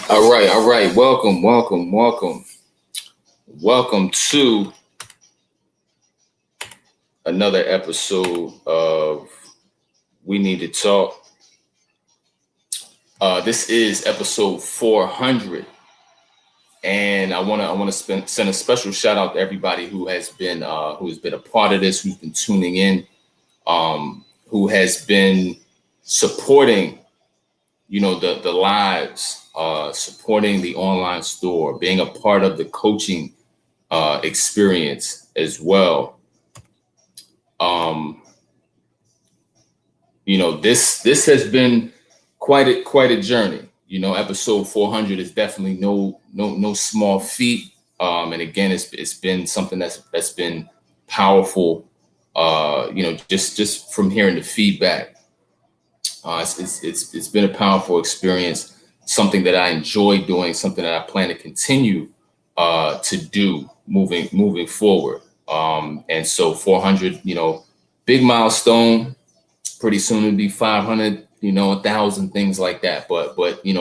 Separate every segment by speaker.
Speaker 1: All right. Welcome to another episode of We Need to Talk. This is episode 400, and I want to send a special shout out to everybody who has been a part of this, who's been tuning in, who has been supporting, the lives, supporting the online store, being a part of the coaching experience as well. Um, this has been quite a journey. Episode 400 is definitely no small feat. And again, it's been something that's been powerful. Just from hearing the feedback, it's been a powerful experience. Something that I enjoy doing, something that I plan to continue to do moving forward. And so 400, big milestone. Pretty soon it'll be 500, 1,000, things like that. But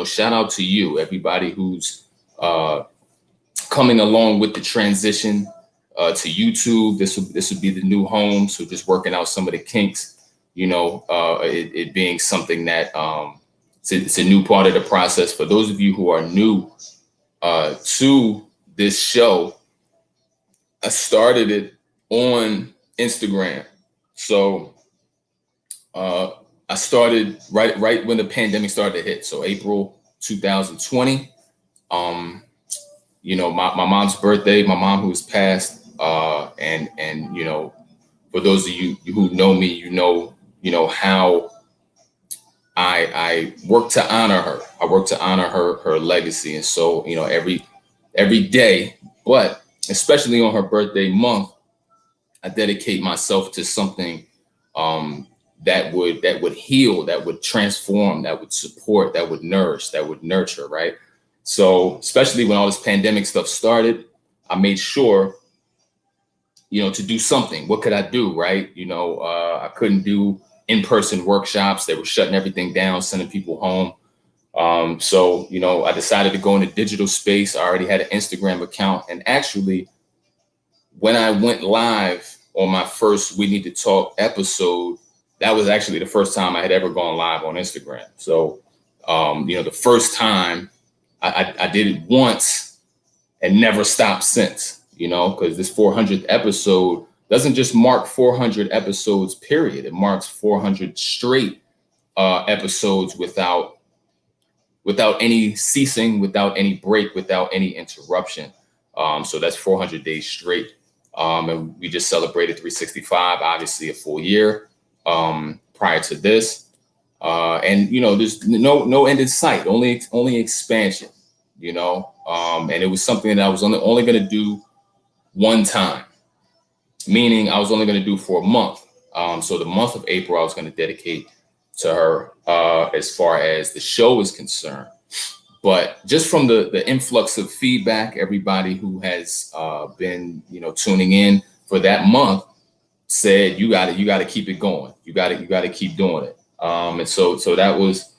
Speaker 1: shout out to you, everybody who's uh, coming along with the transition to YouTube. This would be the new home. So just working out some of the kinks. It being something that it's a new part of the process. For those of you who are new to this show, I started it on Instagram. So uh, I started right when the pandemic started to hit. So April 2020. Um, my mom's birthday. My mom who has passed. And for those of you who know me, how I work to honor her. I work to honor her legacy, and so every day, but especially on her birthday month, I dedicate myself to something um, that would heal, that would transform, that would support, that would nourish, that would nurture, right? So especially when all this pandemic stuff started, I made sure to do something. What could I do, right? I couldn't do in-person workshops. They were shutting everything down, sending people home. So I decided to go into digital space. I already had an Instagram account, and actually, when I went live on my first We Need to Talk episode, that was actually the first time I had ever gone live on Instagram. So, the first time I did it once and never stopped since, because this 400th episode doesn't just mark 400 episodes, period. It marks 400 straight episodes without any ceasing, without any break, without any interruption. So that's 400 days straight. And we just celebrated 365, obviously a full year prior to this. And there's no end in sight, only expansion. And it was something that I was only going to do one time, meaning I was only going to do for a month. So the month of April, I was going to dedicate to her as far as the show is concerned. But just from the influx of feedback, everybody who has been tuning in for that month said you got to keep it going. You got to keep doing it. And so that was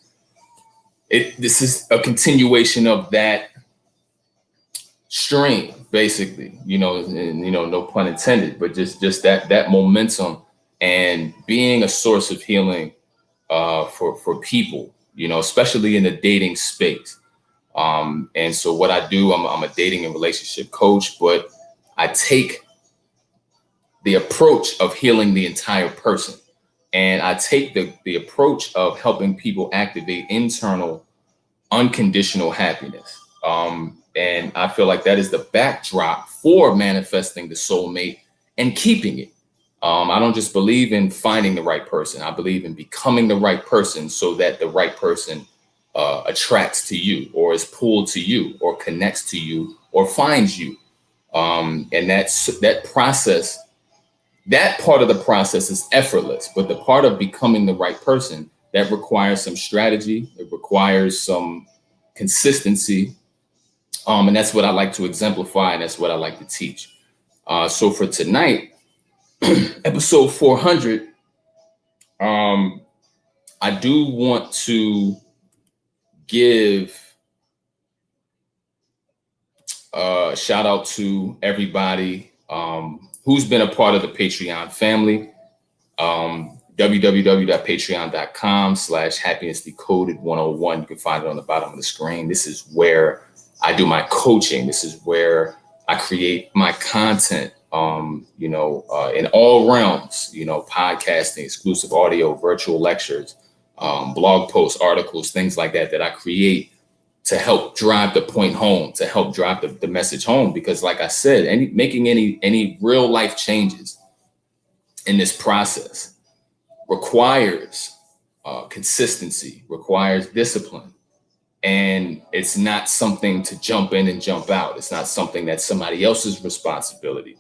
Speaker 1: it. This is a continuation of that stream, basically. And, no pun intended, but just that momentum and being a source of healing for people. Especially in the dating space. And so what I do, I'm a dating and relationship coach, but I take the approach of healing the entire person. And I take the approach of helping people activate internal unconditional happiness. And I feel like that is the backdrop for manifesting the soulmate and keeping it. I don't just believe in finding the right person. I believe in becoming the right person so that the right person attracts to you, or is pulled to you, or connects to you, or finds you. And that process. That part of the process is effortless, but the part of becoming the right person, that requires some strategy. It requires some consistency. And that's what I like to exemplify, and that's what I like to teach. So for tonight, episode 400, I do want to give Shout out to everybody who's been a part of the Patreon family. www.patreon.com/happinessdecoded101. You can find it on the bottom of the screen. This is where I do my coaching. This is where I create my content, in all realms, podcasting, exclusive audio, virtual lectures, blog posts, articles, things like that I create to help drive the point home, to help drive the message home. Because like I said, making any real life changes in this process requires consistency, requires discipline. And it's not something to jump in and jump out. It's not something that's somebody else's responsibility.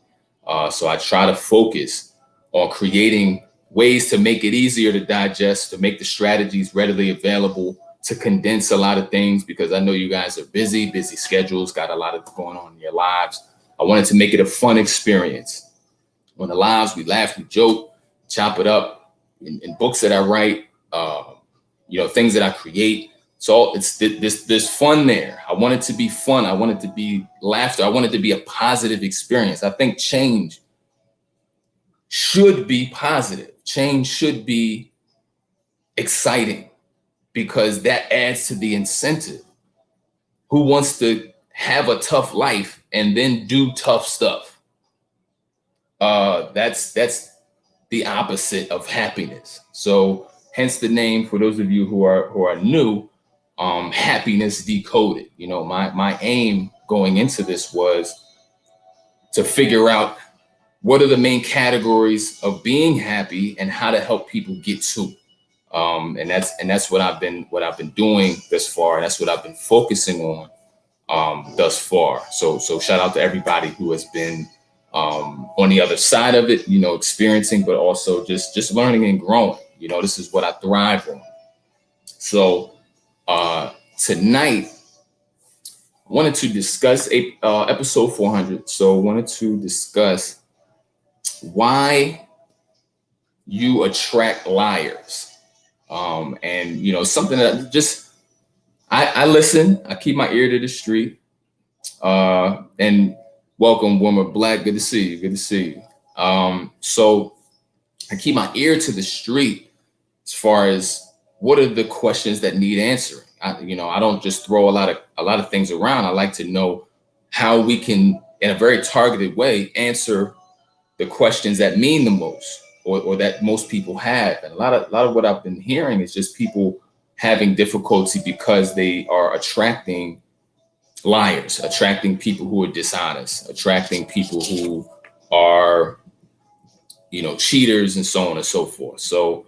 Speaker 1: So I try to focus on creating ways to make it easier to digest, to make the strategies readily available, to condense a lot of things, because I know you guys are busy schedules, got a lot of going on in your lives. I wanted to make it a fun experience. On the lives, we laugh, we joke, chop it up in books that I write, things that I create. So it's there's fun there. I want it to be fun. I want it to be laughter. I want it to be a positive experience. I think change should be positive. Change should be exciting, because that adds to the incentive. Who wants to have a tough life and then do tough stuff? That's the opposite of happiness. So hence the name, for those of you who are new, Happiness Decoded. My aim going into this was to figure out what are the main categories of being happy and how to help people get to. And that's what I've been doing thus far. And that's what I've been focusing on thus far. So shout out to everybody who has been on the other side of it, experiencing, but also just learning and growing. This is what I thrive on. So tonight, I wanted to discuss episode 400. So I wanted to discuss why you attract liars. And something that I listen, I keep my ear to the street. And welcome, Wilmer Black. Good to see you. Good to see you. So I keep my ear to the street as far as what are the questions that need answering. I don't just throw a lot of things around. I like to know how we can, in a very targeted way, answer the questions that mean the most, or that most people have. And a lot of what I've been hearing is just people having difficulty because they are attracting liars, attracting people who are dishonest, attracting people who are, cheaters, and so on and so forth. So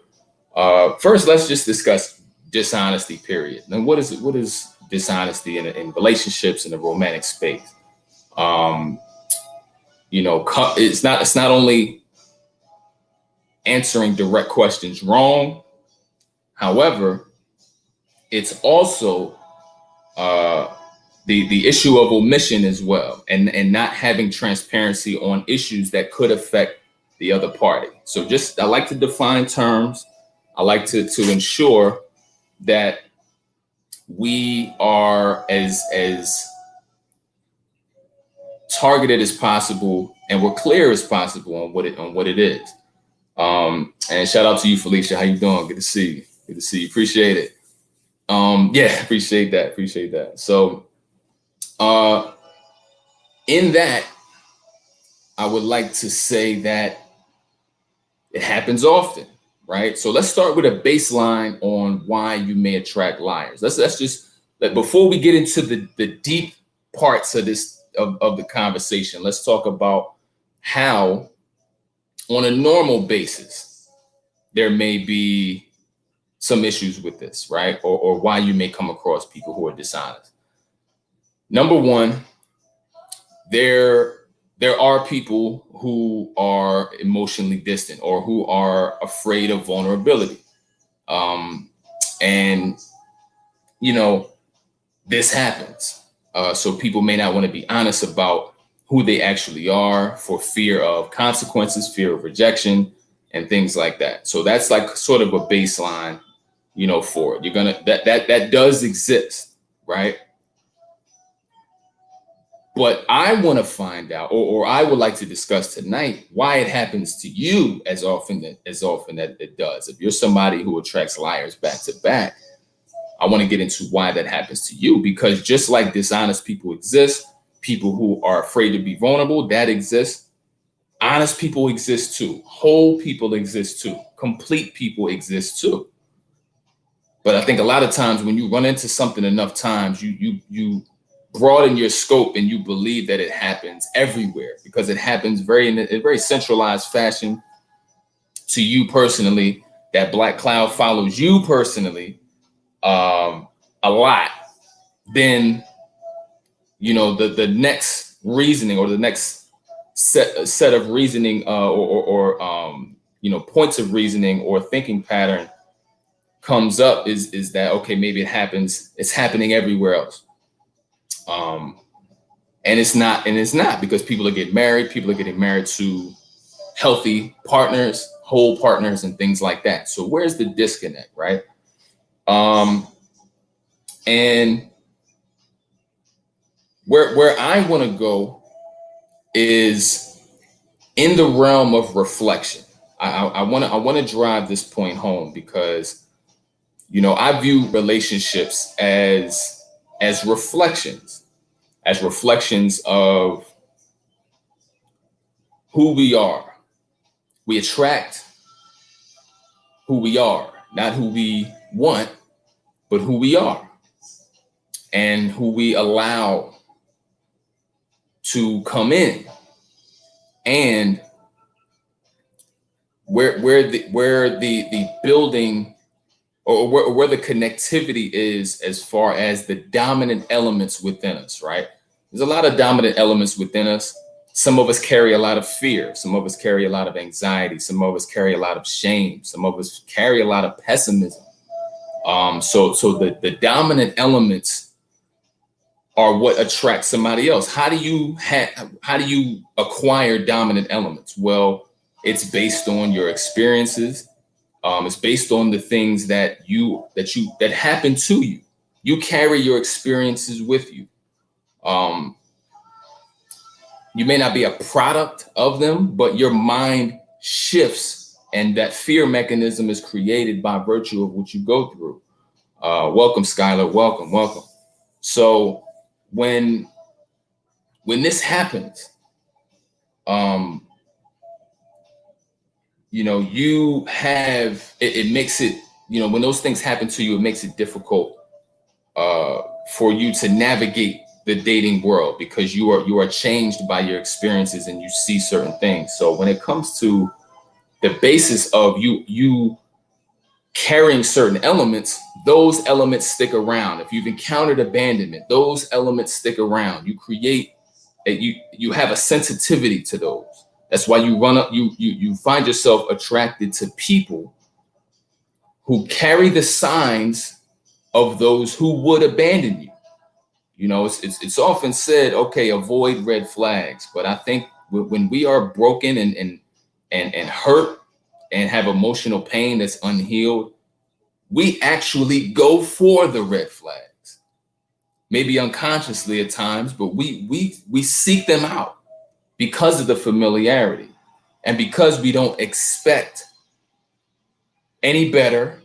Speaker 1: first, let's just discuss dishonesty, period. And what is dishonesty in relationships, in the romantic space? It's not only answering direct questions wrong. However, it's also the issue of omission as well, and not having transparency on issues that could affect the other party. So I like to define terms. I like to ensure that we are as targeted as possible, and we're clear as possible on what it is. And shout out to you, Felicia. How you doing? Good to see you. Good to see you. Appreciate it. Appreciate that. So in that, I would like to say that it happens often, right? So let's start with a baseline on why you may attract liars. Let's just before we get into the deep parts of this of the conversation, let's talk about how, on a normal basis, there may be some issues with this, right? Or why you may come across people who are dishonest. Number one, there are people who are emotionally distant, or who are afraid of vulnerability. And this happens. So people may not want to be honest about who they actually are, for fear of consequences, fear of rejection, and things like that. So that's like sort of a baseline, for it. You're gonna that does exist, right? But I want to find out, or I would like to discuss tonight, why it happens to you as often that it does. If you're somebody who attracts liars back to back, I want to get into why that happens to you, because just like dishonest people exist, people who are afraid to be vulnerable, that exists. Honest people exist too. Whole people exist too. Complete people exist too. But I think a lot of times when you run into something enough times, you broaden your scope and you believe that it happens everywhere, because it happens in a very centralized fashion to you personally. That black cloud follows you personally a lot. Then the next reasoning, or the next set of reasoning, points of reasoning or thinking pattern comes up is that, okay, maybe it's happening everywhere else. And it's not, because people are getting married to healthy partners, whole partners, and things like that. So where's the disconnect, right? And where I want to go is in the realm of reflection. I want to drive this point home, because I view relationships as reflections of who we are. We attract who we are, not who we want, but who we are, and who we allow to come in, and where the building, or where the connectivity is, as far as the dominant elements within us, right? There's a lot of dominant elements within us. Some of us carry a lot of fear. Some of us carry a lot of anxiety. Some of us carry a lot of shame. Some of us carry a lot of pessimism. So the dominant elements are what attracts somebody else. How do you acquire dominant elements? Well, it's based on your experiences. It's based on the things that happen to you. You carry your experiences with you. You may not be a product of them, but your mind shifts, and that fear mechanism is created by virtue of what you go through. Welcome, Skylar. Welcome. So when this happens, you have it makes it, when those things happen to you, it makes it difficult for you to navigate the dating world, because you are changed by your experiences and you see certain things. So when it comes to the basis of you carrying certain elements, those elements stick around. If you've encountered abandonment, those elements stick around. You have a sensitivity to those. That's why you find yourself attracted to people who carry the signs of those who would abandon you. It's often said, okay, avoid red flags. But I think when we are broken and hurt and have emotional pain that's unhealed, we actually go for the red flags, maybe unconsciously at times, but we seek them out because of the familiarity, and because we don't expect any better.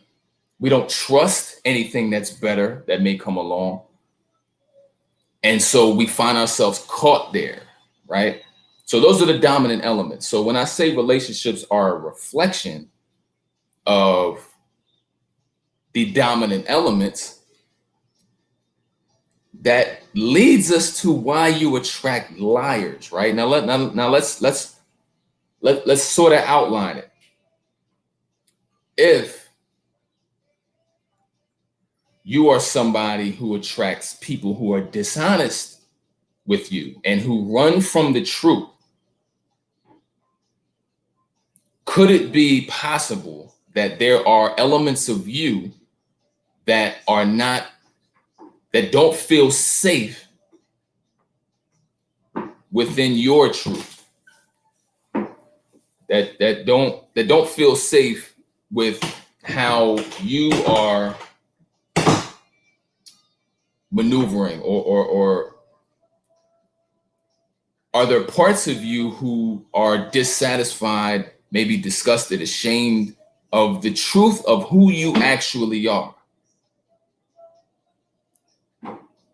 Speaker 1: We don't trust anything that's better that may come along. And so we find ourselves caught there, right? So those are the dominant elements. So when I say relationships are a reflection of the dominant elements, that leads us to why you attract liars, right? Now let's sort of outline it. If you are somebody who attracts people who are dishonest with you and who run from the truth, could it be possible that there are elements of you that don't feel safe within your truth, that don't feel safe with how you are maneuvering or Are there parts of you who are dissatisfied, maybe disgusted, ashamed of the truth of who you actually are?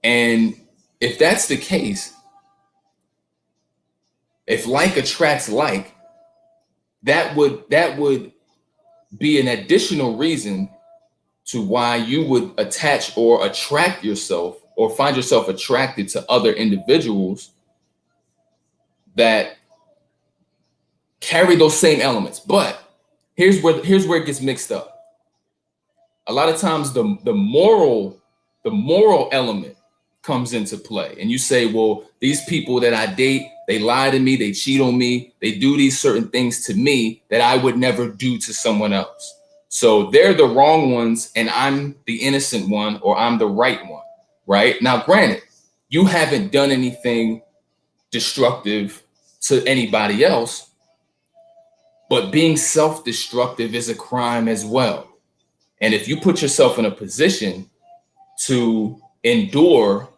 Speaker 1: And if that's the case, if like attracts like, that would be an additional reason to why you would attach or attract yourself or find yourself attracted to other individuals that carry those same elements. But here's where it gets mixed up. A lot of times the moral element comes into play, and you say, well, these people that I date, they lie to me, they cheat on me, they do these certain things to me that I would never do to someone else. So they're the wrong ones and I'm the innocent one, or I'm the right one, right? Now, granted, you haven't done anything destructive to anybody else, but being self-destructive is a crime as well. And if you put yourself in a position to endure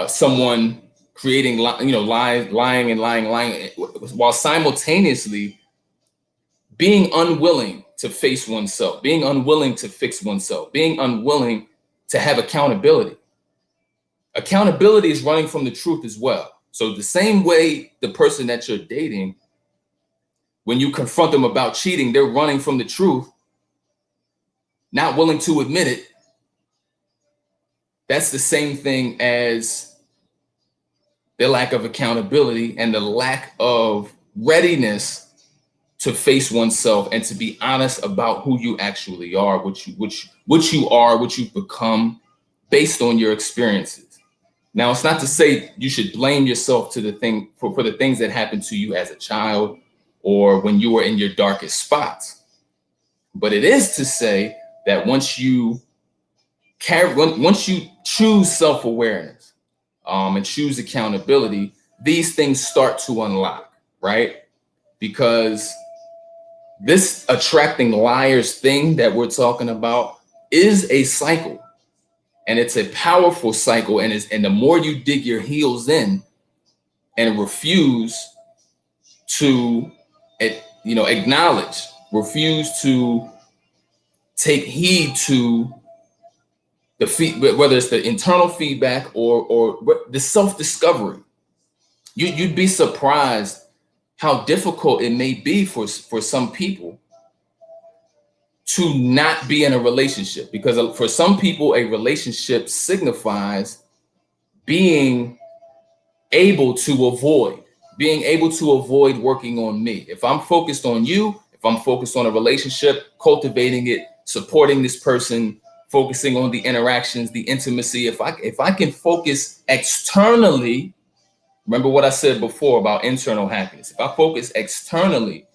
Speaker 1: someone creating, lying, while simultaneously being unwilling to face oneself, being unwilling to fix oneself, being unwilling to have accountability. Accountability is running from the truth as well. So the same way the person that you're dating, when you confront them about cheating, they're running from the truth, not willing to admit it. That's the same thing as the lack of accountability and the lack of readiness to face oneself and to be honest about who you actually are, what you've become based on your experiences. Now, it's not to say you should blame yourself to for the things that happened to you as a child or when you were in your darkest spots. But it is to say that once you choose self-awareness and choose accountability, these things start to unlock, right? Because this attracting liars thing that we're talking about is a cycle, and it's a powerful cycle. And the more you dig your heels in and refuse to, acknowledge, refuse to take heed to whether it's the internal feedback or the self-discovery, you'd be surprised how difficult it may be for some people to not be in a relationship. Because for some people, a relationship signifies being able to avoid working on me. If I'm focused on you, if I'm focused on a relationship, cultivating it, supporting this person, focusing on the interactions, the intimacy, if I can focus externally. Remember what I said before about internal happiness. If I focus externally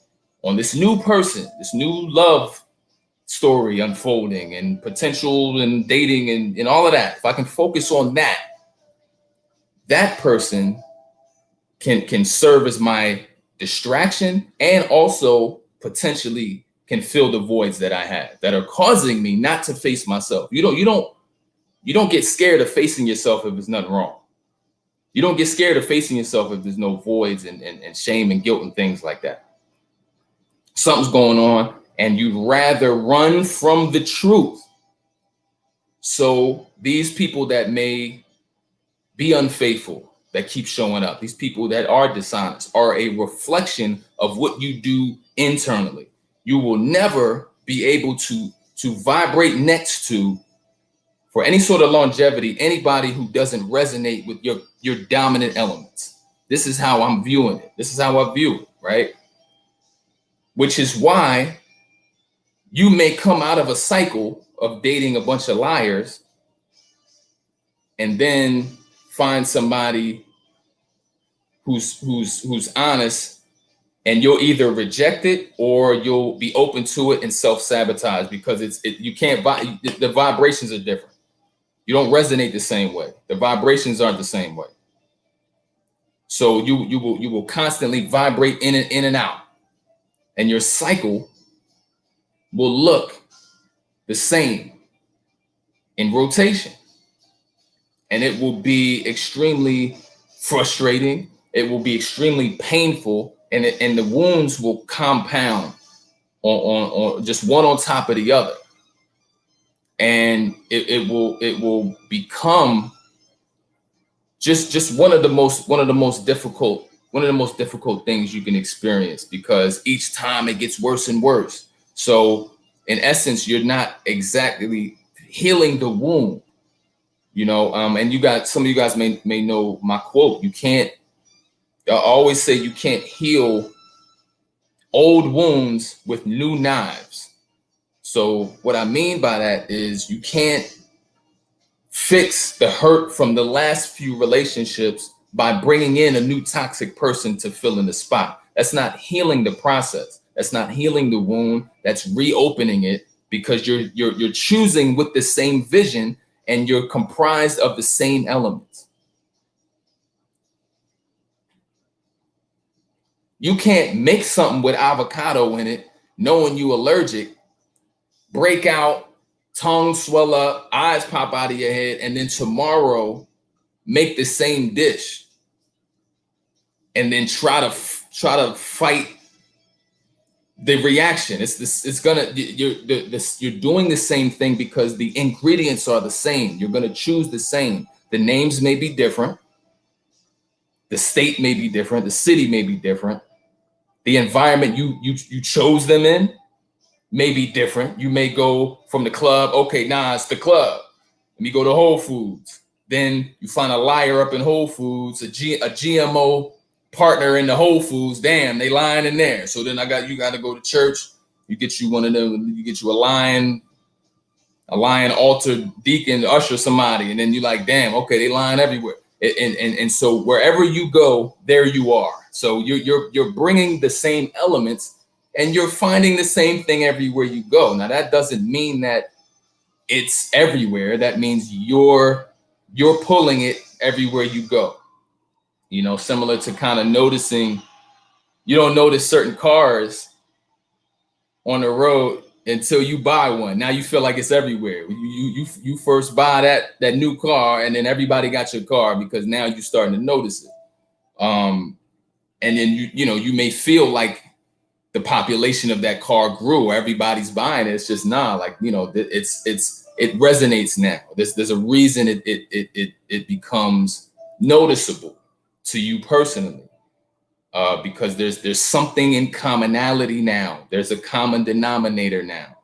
Speaker 1: on this new person, this new love story unfolding and potential and dating and all of that, if I can focus on that person can serve as my distraction and also potentially can fill the voids that I have that are causing me not to face myself. You don't get scared of facing yourself if there's nothing wrong. You don't get scared of facing yourself if there's no voids and shame and guilt and things like that. Something's going on and you'd rather run from the truth. So these people that may be unfaithful, that keep showing up, these people that are dishonest, are a reflection of what you do internally. You will never be able to vibrate next to, for any sort of longevity, anybody who doesn't resonate with your dominant elements. This is how I'm viewing it. This is how I view it, right? Which is why you may come out of a cycle of dating a bunch of liars and then find somebody who's honest, and you'll either reject it or you'll be open to it and self-sabotage because the vibrations are different. You don't resonate the same way. The vibrations aren't the same way. So you will constantly vibrate in and out, and your cycle will look the same in rotation, and it will be extremely frustrating. It will be extremely painful, and the wounds will compound on just one on top of the other, and it will become just one of the most difficult things you can experience, because each time it gets worse and worse. So in essence, you're not exactly healing the wound, and you got, some of you guys may know my quote. I always say you can't heal old wounds with new knives. So what I mean by that is you can't fix the hurt from the last few relationships by bringing in a new toxic person to fill in the spot. That's not healing the process. That's not healing the wound. That's reopening it, because you're choosing with the same vision, and you're comprised of the same elements. You can't make something with avocado in it, knowing you allergic, break out, tongue swell up, eyes pop out of your head, and then tomorrow make the same dish, and then try to fight the reaction. You're doing the same thing because the ingredients are the same. You're gonna choose the same. The names may be different. The state may be different. The city may be different. The environment you chose them in may be different. You may go from the club. Okay, nah, it's the club. Let me go to Whole Foods. Then you find a liar up in Whole Foods, a GMO partner in the Whole Foods. Damn, they lying in there. So then you got to go to church. You get you one of them. You get you a lion altar deacon, usher, somebody, and then you like, damn, okay, they lying everywhere. And so wherever you go, there you are. So you're bringing the same elements, and you're finding the same thing everywhere you go. Now that doesn't mean that it's everywhere. That means you're pulling it everywhere you go. Similar to kind of noticing, you don't notice certain cars on the road until you buy one. Now you feel like it's everywhere. You first buy that new car, and then everybody got your car, because now you're starting to notice it. And then you may feel like the population of that car grew. Everybody's buying it. It's just it resonates now. There's a reason it becomes noticeable to you personally, because there's something in commonality now. There's a common denominator now.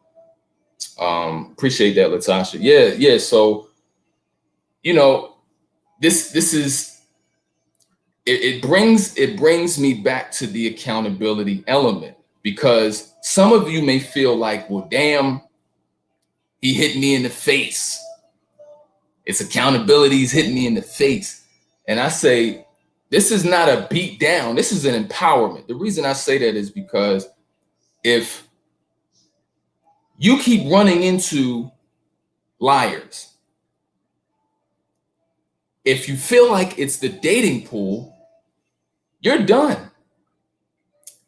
Speaker 1: Appreciate that, Latasha. Yeah. So this is it brings me back to the accountability element, because some of you may feel like, well, damn, he hit me in the face. It's accountability. He's hitting me in the face. And I say, this is not a beat down. This is an empowerment. The reason I say that is because if you keep running into liars, if you feel like it's the dating pool, you're done.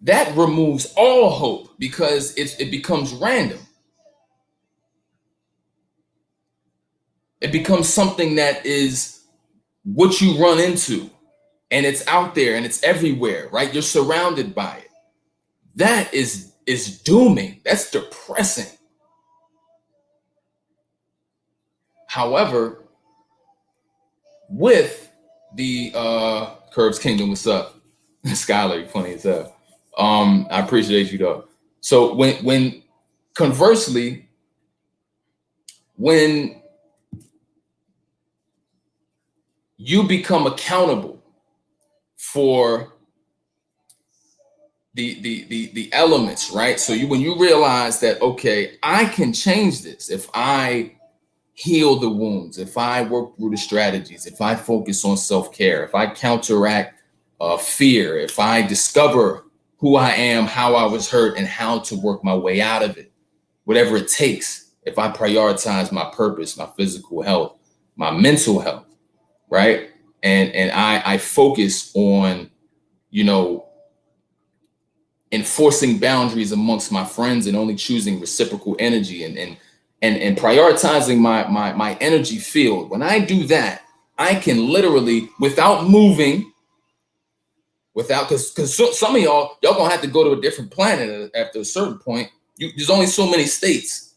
Speaker 1: That removes all hope, because it becomes random. It becomes something that is what you run into, and it's out there and it's everywhere, right? You're surrounded by it. That is dooming. That's depressing. However, with the Curbs Kingdom, what's up? Skylar, you're funny as hell. I appreciate you though. So when conversely, when you become accountable for the elements, right? So when you realize that, okay, I can change this if I heal the wounds, if I work through the strategies, if I focus on self-care, if I counteract fear, if I discover who I am, how I was hurt, and how to work my way out of it, whatever it takes, if I prioritize my purpose, my physical health, my mental health, right? And I focus on, enforcing boundaries amongst my friends, and only choosing reciprocal energy, and prioritizing my energy field. When I do that, I can literally, without moving, because some of y'all gonna have to go to a different planet after a certain point. There's only so many states.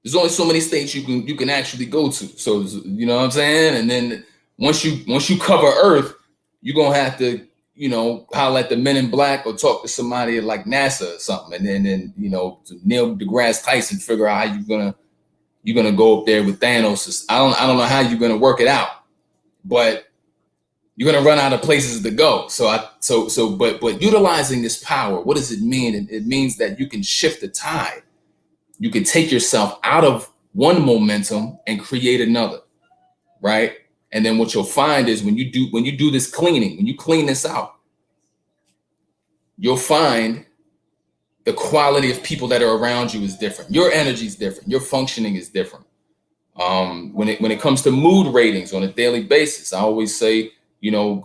Speaker 1: There's only so many states you can actually go to. So you know what I'm saying? And then once you cover Earth, you're gonna have to, holler at the Men in Black or talk to somebody like NASA or something, and then Neil deGrasse Tyson, figure out how you're gonna go up there with Thanos. I don't know how you're gonna work it out, but you're gonna run out of places to go. But utilizing this power, what does it mean? It means that you can shift the tide. You can take yourself out of one momentum and create another, right? And then what you'll find is when you do this cleaning, when you clean this out, you'll find the quality of people that are around you is different. Your energy is different. Your functioning is different. When it comes to mood ratings on a daily basis, I always say,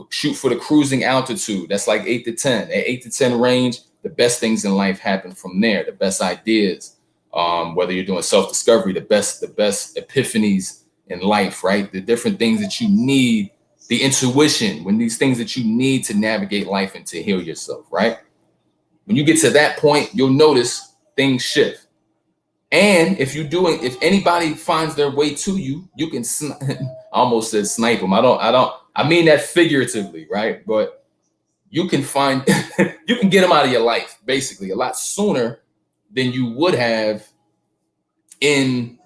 Speaker 1: shoot for the cruising altitude. That's like 8 to 10. At 8 to 10 range, the best things in life happen from there. The best ideas, whether you're doing self-discovery, the best epiphanies in life, right? The different things that you need, the intuition, when these things that you need to navigate life and to heal yourself, right? When you get to that point, you'll notice things shift. And if anybody finds their way to you, you can I almost said snipe them. I mean that figuratively, right? But you can you can get them out of your life basically a lot sooner than you would have in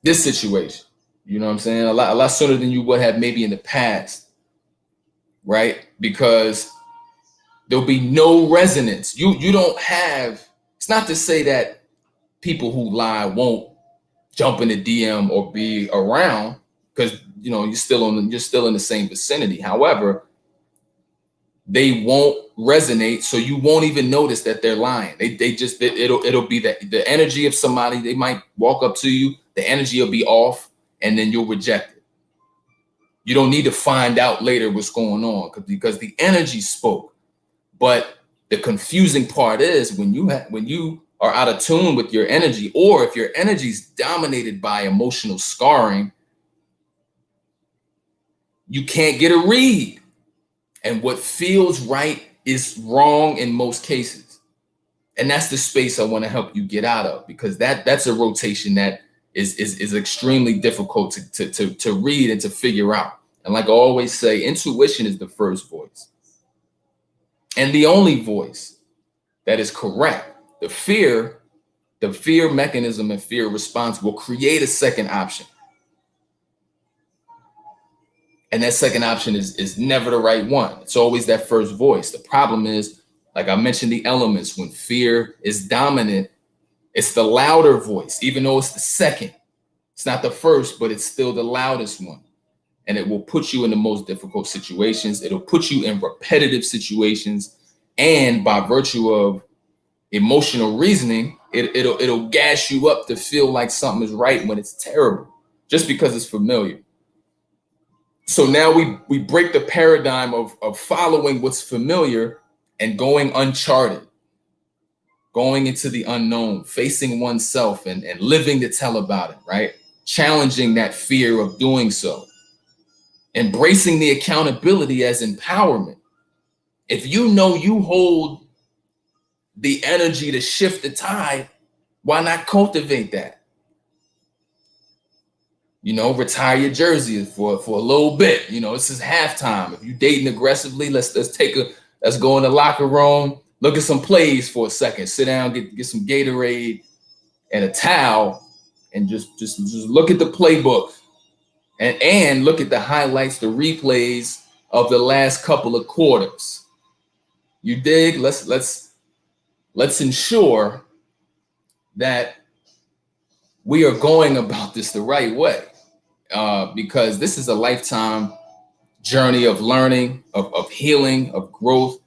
Speaker 1: this situation. You know what I'm saying? A lot sooner than you would have maybe in the past, right? Because there'll be no resonance. You don't have. It's not to say that people who lie won't jump in the DM or be around, because you're still in the same vicinity. However, they won't resonate, so you won't even notice that they're lying. It'll be that the energy of somebody. They might walk up to you, the energy will be off, and then you'll reject it. You don't need to find out later what's going on because the energy spoke. But the confusing part is when you are out of tune with your energy, or if your energy is dominated by emotional scarring, you can't get a read. And what feels right is wrong in most cases. And that's the space I want to help you get out of, because that's a rotation that is extremely difficult to read and to figure out. And like I always say, intuition is the first voice and the only voice that is correct. The fear mechanism and fear response will create a second option. And that second option is never the right one. It's always that first voice. The problem is, like I mentioned, the elements, when fear is dominant, it's the louder voice, even though it's the second. It's not the first, but it's still the loudest one. And it will put you in the most difficult situations. It'll put you in repetitive situations. And by virtue of emotional reasoning, it'll gas you up to feel like something is right when it's terrible, just because it's familiar. So now we break the paradigm of following what's familiar and going uncharted, going into the unknown, facing oneself and living to tell about it, right? Challenging that fear of doing so, embracing the accountability as empowerment. If you know you hold the energy to shift the tide, why not cultivate that? Retire your jersey for a little bit. This is halftime. If you dating aggressively, let's go in the locker room, look at some plays for a second, sit down, get some Gatorade and a towel, and just look at the playbook and look at the highlights, the replays of the last couple of quarters. You dig? Let's ensure that we are going about this the right way. Because this is a lifetime journey of learning, of healing, of growth,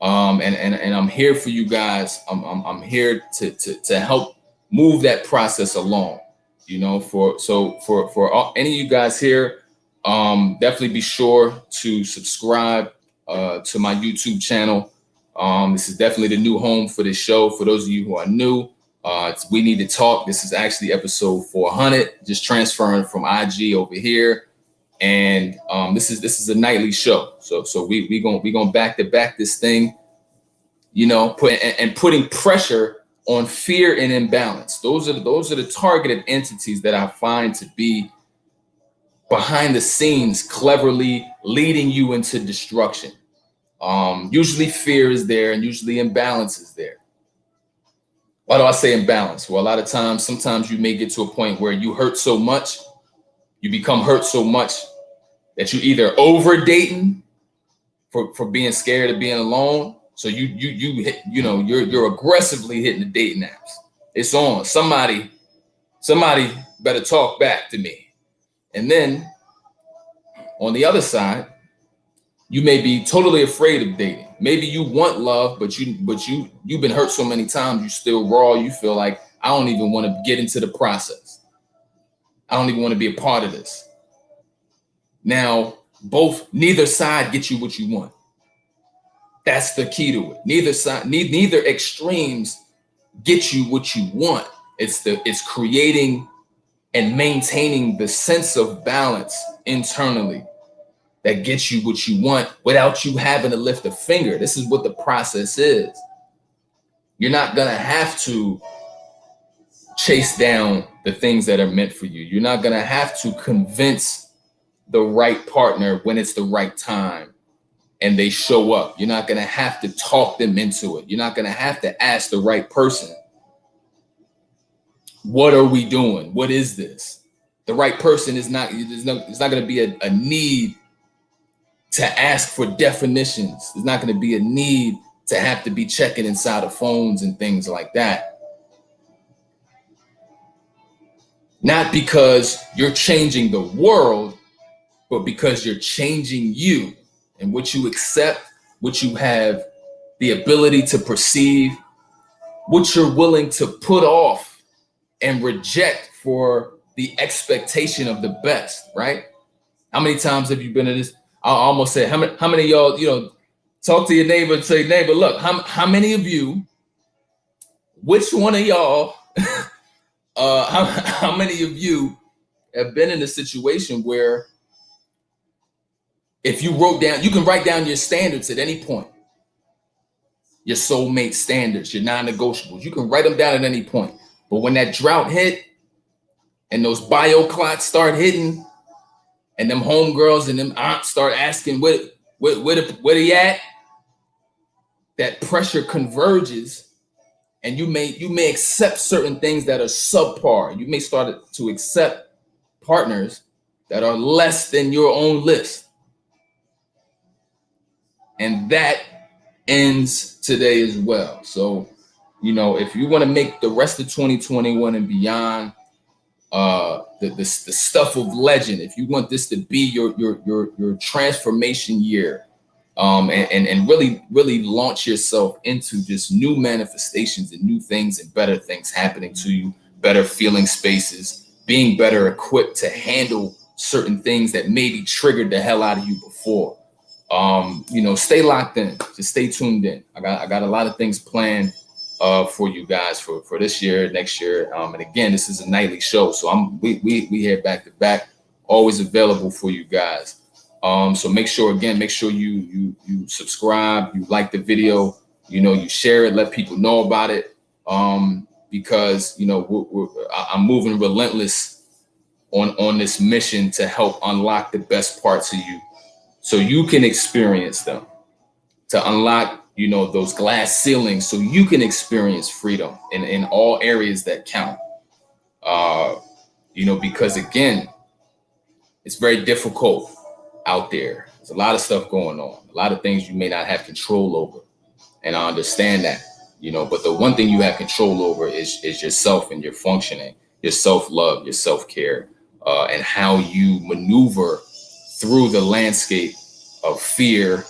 Speaker 1: and I'm here for you guys. I'm here to help move that process along. For any of you guys here, definitely be sure to subscribe to my YouTube channel. This is definitely the new home for this show. For those of you who are new, It's We Need to Talk. This is actually episode 400, just transferring from IG over here. And this is a nightly show. So we gonna back to back this thing, putting pressure on fear and imbalance. Those are the targeted entities that I find to be behind the scenes, cleverly leading you into destruction. Usually fear is there, and usually imbalance is there. Why do I say imbalance? Well, a lot of times, sometimes you may get to a point where you become hurt so much that you either over dating for being scared of being alone. So you're aggressively hitting the dating apps. It's on. Somebody better talk back to me. And then on the other side, you may be totally afraid of dating. Maybe you want love, but you've been hurt so many times, you still raw. You feel like, I don't even want to get into the process. I don't even want to be a part of this. Now, neither side gets you what you want. That's the key to it. Neither extremes get you what you want. It's creating and maintaining the sense of balance internally that gets you what you want without you having to lift a finger. This is what the process is. You're not going to have to chase down the things that are meant for you. You're not going to have to convince the right partner when it's the right time and they show up. You're not going to have to talk them into it. You're not going to have to ask the right person, what are we doing? What is this? The right person it's not going to be a need to ask for definitions. There's not going to be a need to have to be checking inside of phones and things like that. Not because you're changing the world, but because you're changing you and what you accept, what you have the ability to perceive, what you're willing to put off and reject for the expectation of the best, right? How many times have you been in this? I almost said, how many of y'all, talk to your neighbor and say, neighbor, look, how many of you, which one of y'all, how many of you have been in a situation where if you you can write down your standards at any point, your soulmate standards, your non-negotiables, you can write them down at any point. But when that drought hit and those bio clots start hitting, and them homegirls and them aunts start asking where he at, that pressure converges, and you may accept certain things that are subpar. You may start to accept partners that are less than your own list. And that ends today as well. So, if you want to make the rest of 2021 and beyond the stuff of legend, if you want this to be your transformation year, and really launch yourself into just new manifestations and new things and better things happening to you, better feeling spaces, being better equipped to handle certain things that maybe triggered the hell out of you before. Stay locked in, just stay tuned in. I got a lot of things planned for you guys for this year, next year. And again, this is a nightly show, so we head back to back, always available for you guys. So make sure you subscribe, you like the video, you share it, let people know about it. Because I'm moving relentless on this mission to help unlock the best parts of you, so you can experience them, to unlock those glass ceilings, so you can experience freedom in all areas that count. Because again, it's very difficult out there. There's a lot of stuff going on, a lot of things you may not have control over. And I understand that, but the one thing you have control over is yourself and your functioning, your self-love, your self-care, and how you maneuver through the landscape of fear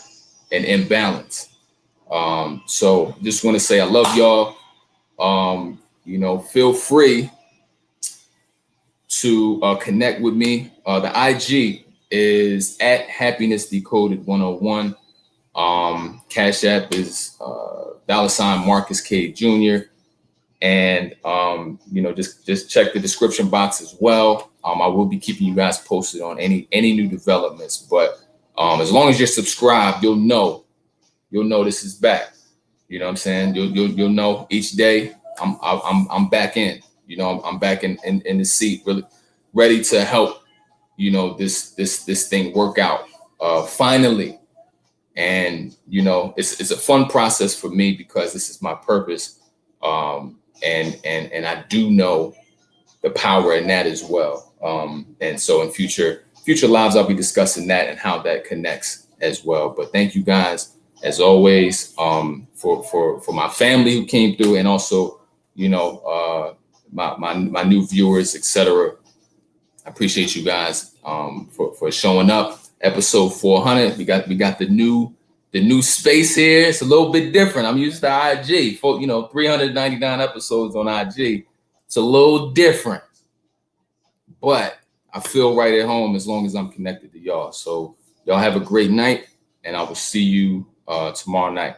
Speaker 1: and imbalance. So just want to say I love y'all. Feel free to connect with me. The IG is at Happiness Decoded 101. Cash App is $ Marcus K Jr. And just check the description box as well. I will be keeping you guys posted on any new developments. But as long as you're subscribed, you'll know this is back. You know what I'm saying? You'll know each day I'm back in. I'm back in the seat, really ready to help. This thing work out finally. And it's a fun process for me because this is my purpose. And I do know the power in that as well. And so in future lives, I'll be discussing that and how that connects as well. But thank you guys as always, for my family who came through, and also my new viewers, etc. I appreciate you guys for showing up. Episode 400. We got the new space here. It's a little bit different. I'm used to IG. 399 episodes on IG. It's a little different, but I feel right at home as long as I'm connected to y'all. So y'all have a great night, and I will see you tomorrow night.